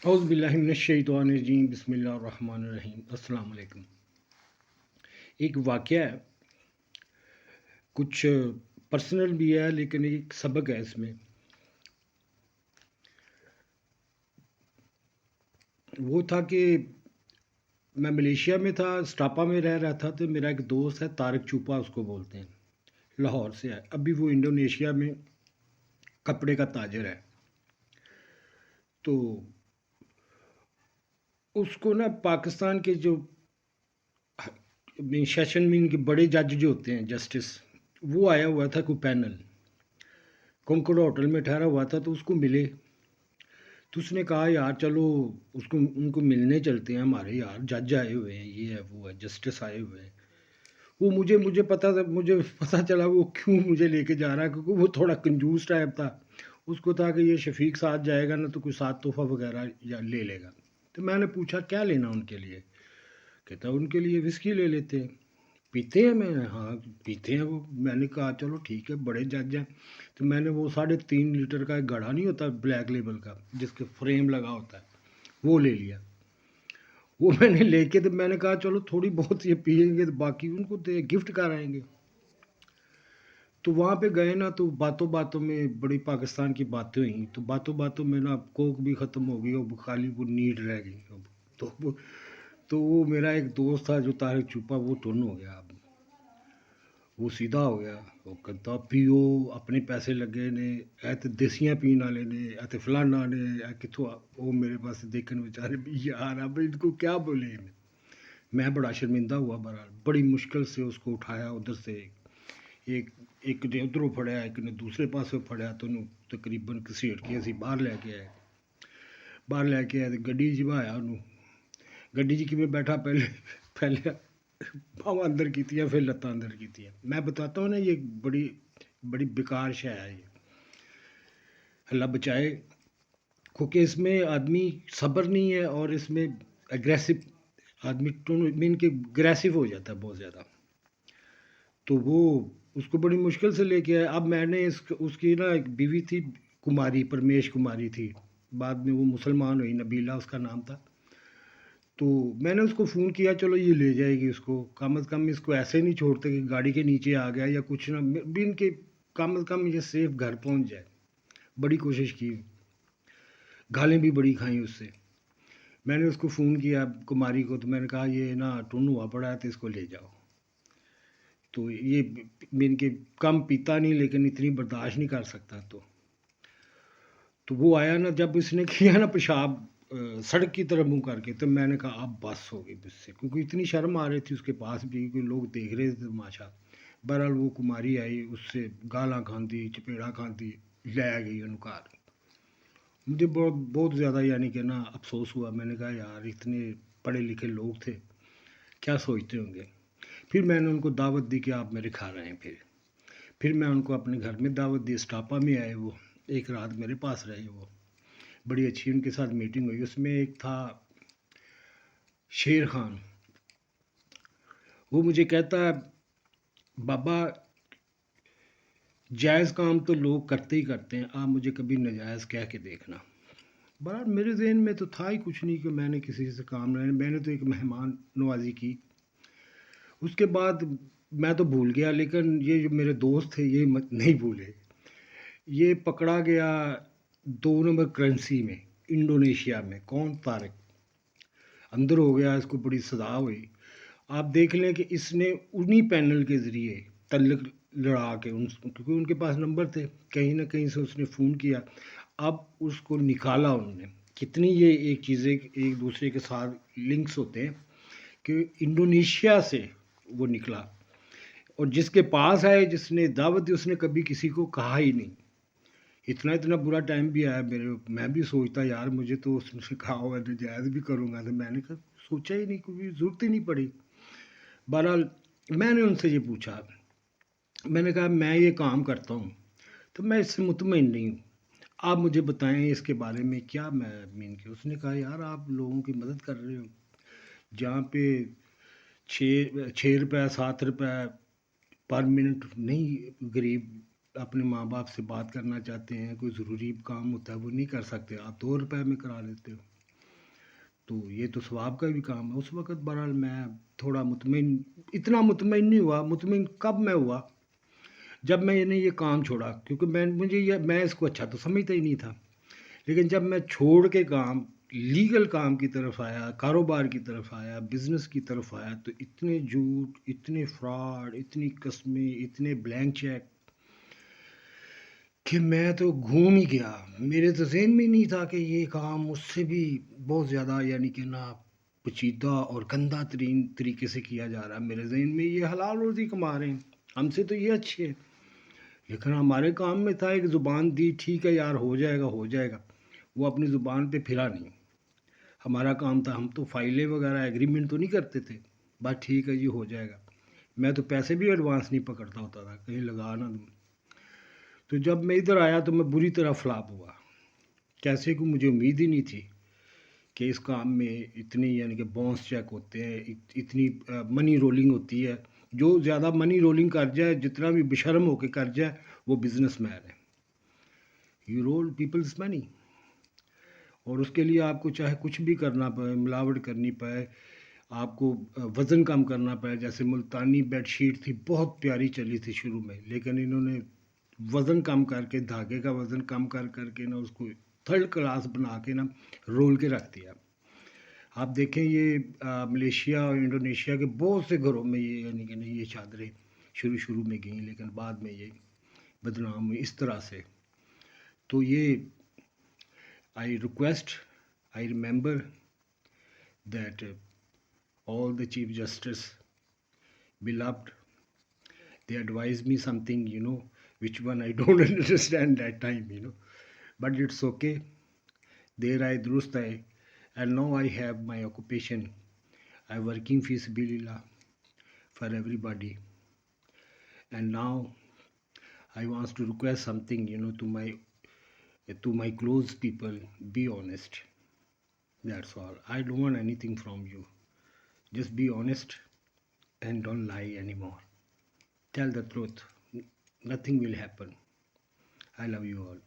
اعوذ باللہ من الشیطان الرجیم بسم اللہ الرحمن الرحیم السلام علیکم۔ ایک واقعہ ہے، کچھ پرسنل بھی ہے لیکن ایک سبق ہے اس میں۔ وہ تھا کہ میں ملیشیا میں تھا، اسٹاپا میں رہ رہا تھا، تو میرا ایک دوست ہے طارق چوپا اس کو بولتے ہیں، لاہور سے ہے، ابھی وہ انڈونیشیا میں کپڑے کا تاجر ہے۔ تو اس کو نا پاکستان کے جو سیشن میں ان کے بڑے جج جو ہوتے ہیں جسٹس، وہ آیا ہوا تھا کوئی پینل، کنکڑ ہوٹل میں ٹھہرا ہوا تھا، تو اس کو ملے، تو اس نے کہا یار چلو ان کو ملنے چلتے ہیں، ہمارے یار جج آئے ہوئے ہیں، یہ ہے وہ ہے، جسٹس آئے ہوئے ہیں۔ وہ مجھے پتا چلا وہ کیوں مجھے لے کے جا رہا ہے، کیونکہ وہ تھوڑا کنجوس ٹائپ تھا، اس کو تھا کہ یہ شفیق ساتھ جائے گا نا تو کوئی ساتھ تحفہ وغیرہ یا لے لے گا۔ تو میں نے پوچھا کیا لینا ان کے لیے، کہتا ان کے لیے وسکی لے لیتے ہیں۔ پیتے ہیں؟ میں ہاں پیتے ہیں وہ۔ میں نے کہا چلو ٹھیک ہے، بڑے جج ہیں۔ تو میں نے وہ 3.5 لیٹر کا ایک گڑھا نہیں ہوتا بلیک لیبل کا جس کے فریم لگا ہوتا ہے، وہ لے لیا۔ وہ میں نے لے کے تو میں نے کہا چلو تھوڑی بہت یہ پئیں گے تو باقی ان کو گفٹ کرائیں گے۔ تو وہاں پہ گئے نا، تو باتوں باتوں میں بڑی پاکستان کی باتیں ہوئیں، تو باتوں باتوں میں نا کوک بھی ختم ہو گئی، اب خالی وہ نیڈ رہ گئی اب۔ تو وہ میرا ایک دوست تھا جو طارق چوپا، وہ ٹن ہو گیا، اب وہ سیدھا ہو گیا، وہ کہتا پیو اپنے پیسے لگے نے، اے تے دیسیاں پین والے نے، اے تے فلانا نے، اے کتوں وہ میرے پاس دیکھن بیچارے بھی یار اب ان کو کیا بولے۔ میں بڑا شرمندہ ہوا، بہرحال بڑی مشکل سے اس کو اٹھایا ادھر سے، ایک نے ادھروں پھڑیا، ایک نے دوسرے پاسوں پھڑیا، تو انہوں تقریباً گھسیٹ کے اسی باہر لے کے آئے۔ باہر لے کے آئے تو گڈی جوایا انہوں، گڈی جی میں بیٹھا، پہلے باواں اندر کیتیاں پھر لتاں اندر کیتیاں۔ میں بتاتا ہوں نا یہ بڑی بیکار شے ہے یہ، اللہ بچائے، کیونکہ اس میں آدمی صبر نہیں ہے، اور اس میں اگریسو آدمی مین کے اگریسو ہو جاتا ہے بہت زیادہ۔ تو وہ اس کو بڑی مشکل سے لے کے آئے۔ اب میں نے اس کی نا ایک بیوی تھی کماری، پرمیش کماری تھی، بعد میں وہ مسلمان ہوئی، نبیلہ اس کا نام تھا۔ تو میں نے اس کو فون کیا چلو یہ لے جائے گی اس کو، کم از کم اس کو ایسے نہیں چھوڑتے کہ گاڑی کے نیچے آ گیا یا کچھ نہ بھی، ان کے کم از کم یہ سیف گھر پہنچ جائے۔ بڑی کوشش کی، گالیں بھی بڑی کھائیں اس سے۔ میں نے اس کو فون کیا کماری کو، تو میں نے کہا یہ نا ٹن ہوا پڑا ہے تو اس کو لے جاؤ۔ تو یہ ان کے کم پیتا نہیں لیکن اتنی برداشت نہیں کر سکتا۔ تو وہ آیا نا، جب اس نے کیا نا پیشاب سڑک کی طرف منہ کر کے، تو میں نے کہا اب بس ہو گئی مجھ سے، کیونکہ اتنی شرم آ رہی تھی اس کے پاس بھی، کوئی لوگ دیکھ رہے تھے تماشا۔ بہرحال وہ کماری آئی، اس سے گالاں کھاندی، چپیڑا کھاندی، لے گئی انہوں گھر۔ مجھے بہت زیادہ یعنی کہ نا افسوس ہوا، میں نے کہا یار اتنے پڑھے لکھے لوگ تھے، کیا سوچتے ہوں گے۔ پھر میں نے ان کو دعوت دی کہ آپ میرے گھر آئیں۔ پھر میں ان کو اپنے گھر میں دعوت دی، اسٹاپا میں آئے وہ، ایک رات میرے پاس رہے وہ، بڑی اچھی ان کے ساتھ میٹنگ ہوئی۔ اس میں ایک تھا شیر خان، وہ مجھے کہتا ہے بابا جائز کام تو لوگ کرتے ہی کرتے ہیں، آپ مجھے کبھی ناجائز کہہ کے دیکھنا۔ بہرحال میرے ذہن میں تو تھا ہی کچھ نہیں کہ میں نے کسی سے کام لینا، میں نے تو ایک مہمان نوازی کی۔ اس کے بعد میں تو بھول گیا، لیکن یہ جو میرے دوست تھے یہ نہیں بھولے۔ یہ پکڑا گیا 2 نمبر کرنسی میں انڈونیشیا میں، کون؟ طارق اندر ہو گیا، اس کو بڑی سزا ہوئی۔ آپ دیکھ لیں کہ اس نے انہی پینل کے ذریعے تعلق لڑا کے کیونکہ ان کے پاس نمبر تھے، کہیں نہ کہیں سے اس نے فون کیا، اب اس کو نکالا انہوں نے۔ کتنی یہ ایک چیزیں ایک دوسرے کے ساتھ لنکس ہوتے ہیں کہ انڈونیشیا سے وہ نکلا، اور جس کے پاس آئے، جس نے دعوت دی، اس نے کبھی کسی کو کہا ہی نہیں۔ اتنا برا ٹائم بھی آیا میرے، میں بھی سوچتا یار مجھے تو اس نے کہا ہوا نجائز بھی کروں گا، تو میں نے سوچا ہی نہیں، کوئی ضرورت ہی نہیں پڑی۔ بہرحال میں نے ان سے یہ پوچھا، میں نے کہا میں یہ کام کرتا ہوں تو میں اس سے مطمئن نہیں ہوں، آپ مجھے بتائیں اس کے بارے میں کیا میں مین کے۔ اس نے کہا یار آپ لوگوں کی مدد کر رہے ہو، جہاں پہ 6 روپے 7 روپے پر منٹ نہیں، غریب اپنے ماں باپ سے بات کرنا چاہتے ہیں، کوئی ضروری کام ہوتا ہے وہ نہیں کر سکتے، آپ 2 روپے میں کرا لیتے ہو۔ تو یہ تو ثواب کا بھی کام ہے. اس وقت بہرحال میں تھوڑا مطمئن، اتنا مطمئن نہیں ہوا. مطمئن کب میں ہوا؟ جب میں نے یہ کام چھوڑا، کیونکہ میں اس کو اچھا تو سمجھتا ہی نہیں تھا. لیکن جب میں چھوڑ کے کام لیگل کام کی طرف آیا، کاروبار کی طرف آیا، بزنس کی طرف آیا، تو اتنے جھوٹ، اتنے فراڈ، اتنی قسمیں، اتنے بلینک چیک کہ میں تو گھوم ہی گیا. میرے تو ذہن میں نہیں تھا کہ یہ کام اس سے بھی بہت زیادہ یعنی کہ نا پیچیدہ اور گندہ ترین طریقے سے کیا جا رہا ہے. میرے ذہن میں یہ حلال روزی کما رہے ہیں، ہم سے تو یہ اچھے ہے. لیکن ہمارے کام میں تھا ایک زبان دی، ٹھیک ہے یار ہو جائے گا ہو جائے گا، وہ اپنی زبان پہ پھرا نہیں. ہمارا کام تھا، ہم تو فائلیں وغیرہ ایگریمنٹ تو نہیں کرتے تھے، بس ٹھیک ہے جی ہو جائے گا. میں تو پیسے بھی ایڈوانس نہیں پکڑتا ہوتا تھا، کہیں لگا نہ دوں. تو جب میں ادھر آیا تو میں بری طرح فلاپ ہوا. کیسے کہ مجھے امید ہی نہیں تھی کہ اس کام میں اتنی یعنی کہ بونس چیک ہوتے ہیں، اتنی منی رولنگ ہوتی ہے. جو زیادہ منی رولنگ کر جائے، جتنا بھی بشرم ہو کے کر جائے، وہ بزنس مین ہے. یو رول پیپلز منی، اور اس کے لیے آپ کو چاہے کچھ بھی کرنا پڑے، ملاوٹ کرنی پڑے، آپ کو وزن کم کرنا پڑے. جیسے ملتانی بیڈ شیٹ تھی، بہت پیاری چلی تھی شروع میں، لیکن انہوں نے وزن کم کر کے، دھاگے کا وزن کم کر کر کے نا اس کو تھرڈ کلاس بنا کے نا رول کے رکھ دیا. آپ دیکھیں یہ ملیشیا اور انڈونیشیا کے بہت سے گھروں میں یہ یعنی کہ نہیں، یہ چادریں شروع میں گئیں، لیکن بعد میں یہ بدنام ہوئی اس طرح سے. تو یہ I request, I remember that all the Chief Justice, beloved, they advised me something, which one I don't understand that time. But it's okay. There I durust hai, and now I have my occupation. I'm working fi sabilillah for everybody. And now I want to request something, to my close people, be honest. That's all. I don't want anything from you. Just be honest and don't lie anymore. Tell the truth. Nothing will happen. I love you all.